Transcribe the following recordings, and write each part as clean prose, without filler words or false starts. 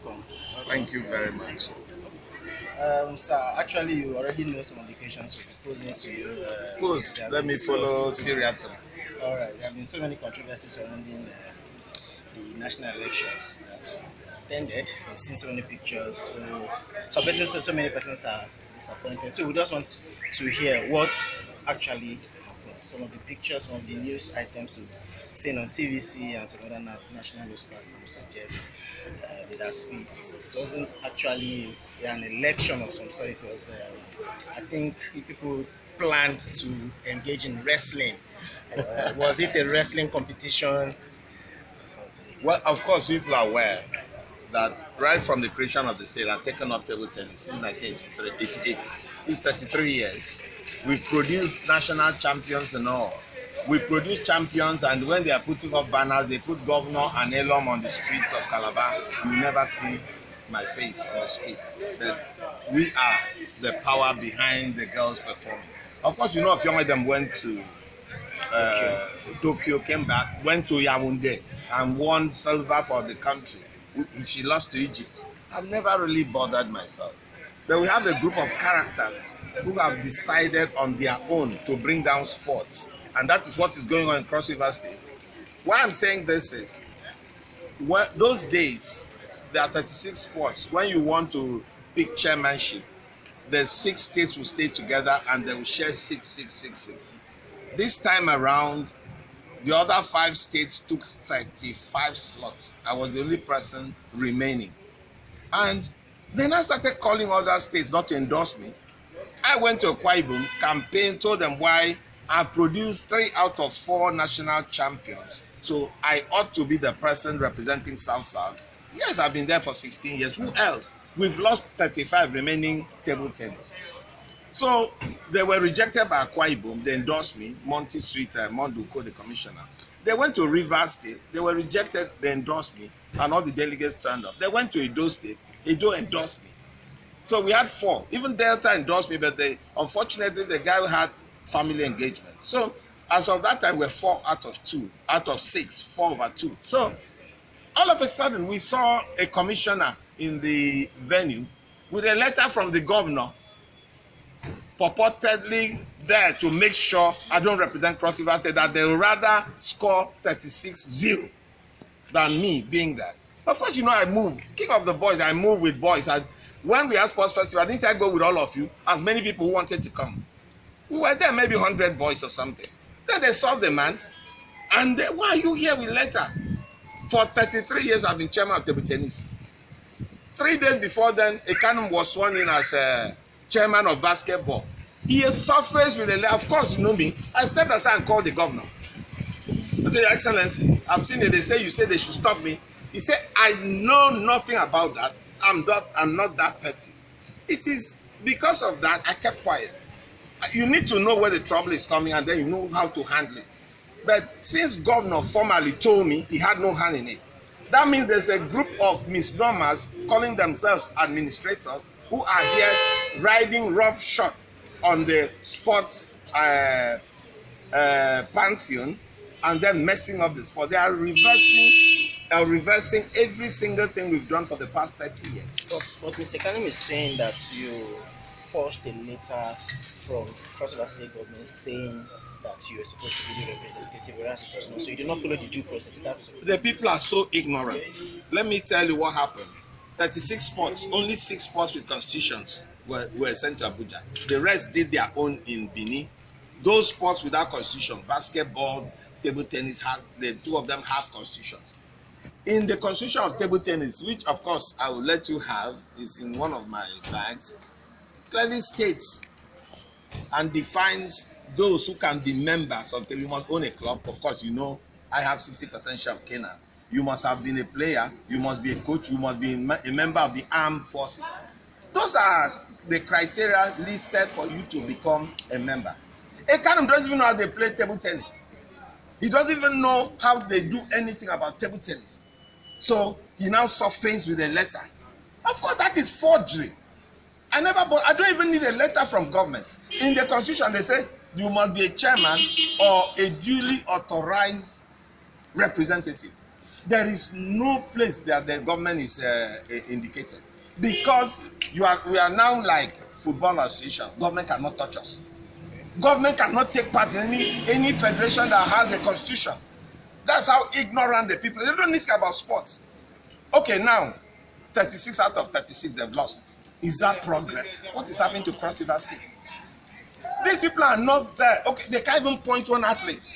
welcome. Thank you very much. Sir, actually, you already know some of the questions we're proposing to you. Please let me follow seriously. All right, there have been so many controversies surrounding the national elections that we attended. We've seen so many pictures. So many persons are disappointed. So we just want to hear what actually happened. Some of the pictures, some of the news items we've seen on TVC and some other national news platforms suggest that it wasn't actually an election of some sort. It was, I think, people planned to engage in wrestling. Was it a wrestling competition or something? Well, of course, people are aware that right from the creation of the state, I've taken up table tennis since 1988. It's 33 years. We've produced national champions and all. We produce champions, and when they are putting up banners, they put Governor and Elom on the streets of Calabar. You never see my face on the street. But we are the power behind the girls performing. Of course, you know, a few of them went to Tokyo, came back, went to Yaoundé and won silver for the country. She lost to Egypt. I've never really bothered myself. But we have a group of characters who have decided on their own to bring down sports. And that is what is going on in Cross River State. Why I'm saying this is, those days, there are 36 sports. When you want to pick chairmanship, the 6 states will stay together and they will share 6. This time around, the other 5 states took 35 slots. I was the only person remaining. And then I started calling other states not to endorse me. I went to Akwa Ibom, campaign, told them why I produced 3 out of 4 national champions. So I ought to be the person representing South. Yes, I've been there for 16 years. Who else? We've lost 35 remaining table tennis. So they were rejected by Akwa Ibom. They endorsed me, Monty Sweet, Monduko, the commissioner. They went to Rivers State. They were rejected. They endorsed me, and all the delegates turned up. They went to Edo State. Edo endorsed me. So we had 4. Even Delta endorsed me, but unfortunately, the guy had family engagement. So as of that time, we're 4 out of 2, out of 6, 4 over 2. So all of a sudden, we saw a commissioner in the venue with a letter from the governor purportedly there to make sure I don't represent Cross River State, that they will rather score 36-0 than me being there. Of course, you know, I move. King of the boys, I move with boys. When we had sports festival, didn't I go with all of you, as many people who wanted to come? We were there, maybe 100 boys or something. Then they saw the man, and why are you here with letter? For 33 years, I've been chairman of table tennis. 3 days before then, Ekanum was sworn in as chairman of basketball. He surfaced with a letter. Of course, you know me. I stepped aside and called the governor. I said, Your Excellency, I've seen it. They say you said they should stop me. He said, I know nothing about that. I'm not that petty. It is because of that I kept quiet. You need to know where the trouble is coming, and then you know how to handle it. But since governor formally told me he had no hand in it, that means there's a group of misnomers calling themselves administrators who are here riding roughshod on the sports pantheon and then messing up the sport. They are reversing every single thing we've done for the past 30 years. But Mr. Kanim is saying that you forged a letter from Cross River State government saying that you were supposed to be the representative, whereas it was not. So you did not follow the due process. That's the people are so ignorant. Let me tell you what happened. 36 sports, only 6 sports with constitutions were sent to Abuja. The rest did their own in Benin. Those sports without constitution, basketball, table tennis, the 2 of them have constitutions. In the constitution of table tennis, which of course I will let you have, is in one of my bags, clearly states and defines those who can be members of the, you must own a club. Of course, you know, I have 60% share of Canaan. You must have been a player, you must be a coach, you must be a member of the armed forces. Those are the criteria listed for you to become a member. Ekanum doesn't even know how they play table tennis. He doesn't even know how they do anything about table tennis. So he now suffers with a letter. Of course, that is forgery. I don't even need a letter from government. In the constitution, they say you must be a chairman or a duly authorized representative. There is no place that the government is indicated, because we are now like football association. Government cannot touch us. Government cannot take part in any federation that has a constitution. That's how ignorant the people. They don't think about sports. Okay, now 36 out of 36 they've lost. Is that progress? What is happening to Cross River State? These people are not there. Okay, they can't even point one athlete.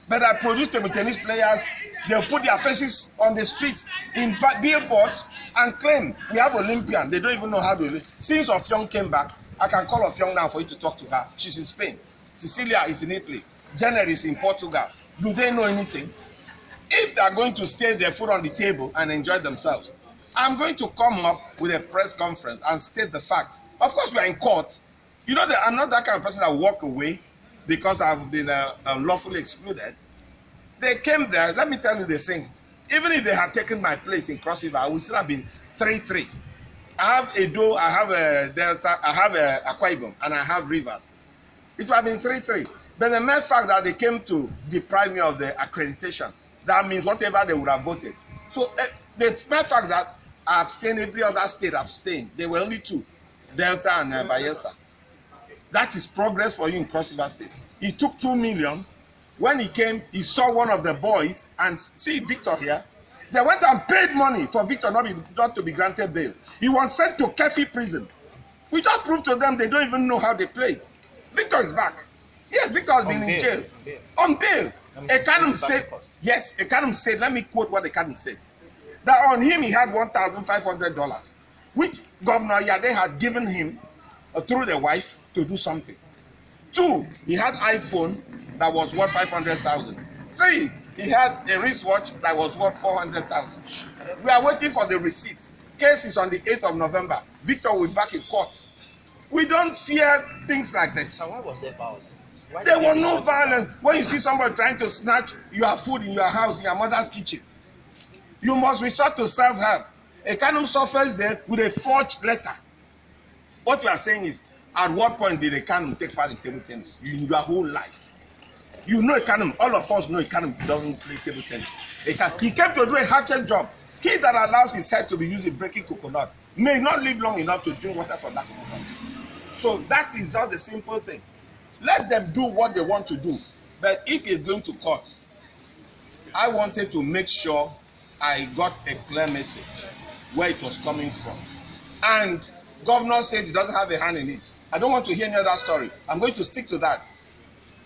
But I produce table tennis players. They'll put their faces on the streets in billboards and claim we have Olympian. They don't even know how to live. Since Ofyong came back, I can call Ofyong now for you to talk to her. She's in Spain. Cecilia is in Italy. Jenner is in Portugal. Do they know anything? If they are going to stay their food on the table and enjoy themselves, I'm going to come up with a press conference and state the facts. Of course, we are in court. You know, I'm not that kind of person that walk away because I've been unlawfully excluded. They came there. Let me tell you the thing. Even if they had taken my place in Cross River, I would still have been 3-3. I have Edo, I have a Delta, I have a Akwa Ibom, and I have Rivers. It would have been 3-3. But the mere fact that they came to deprive me of the accreditation, that means whatever they would have voted. So the mere fact that I abstained, every other state abstained. There were only two, Delta and Bayelsa. That is progress for you in Cross River State. He took 2 million. When he came, he saw one of the boys, and see Victor here. They went and paid money for Victor not to be granted bail. He was sent to Kefi prison. We just proved to them they don't even know how they played. Victor is back. Yes, Victor has been in jail. On bail. Ekanum said, yes, Ekanum said, let me quote what Ekanum said. That on him he had $1,500, which Governor Ayade had given him through the wife to do something. 2, he had iPhone that was worth 500,000. 3, he had a wristwatch that was worth 400,000. We are waiting for the receipt. Case is on the 8th of November. Victor will be back in court. We don't fear things like this. So why was there violence? There was no violence. When you see somebody trying to snatch your food in your house, in your mother's kitchen, you must resort to self-help. A Ekanum suffers there with a forged letter. What you are saying is, at what point did Ekanum take part in table tennis? In your whole life. You know Ekanum, all of us know Ekanum doesn't play table tennis. He came to do a hatchet job. He that allows his head to be used in breaking coconut may not live long enough to drink water from that coconut. So that is just the simple thing. Let them do what they want to do. But if it's going to court, I wanted to make sure I got a clear message where it was coming from. And governor says he doesn't have a hand in it. I don't want to hear any other story. I'm going to stick to that.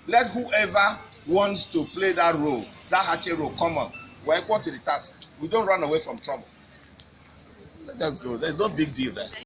Let whoever wants to play that role, that hatchet role, come on. We're equal to the task. We don't run away from trouble. Let us go. There's no big deal there.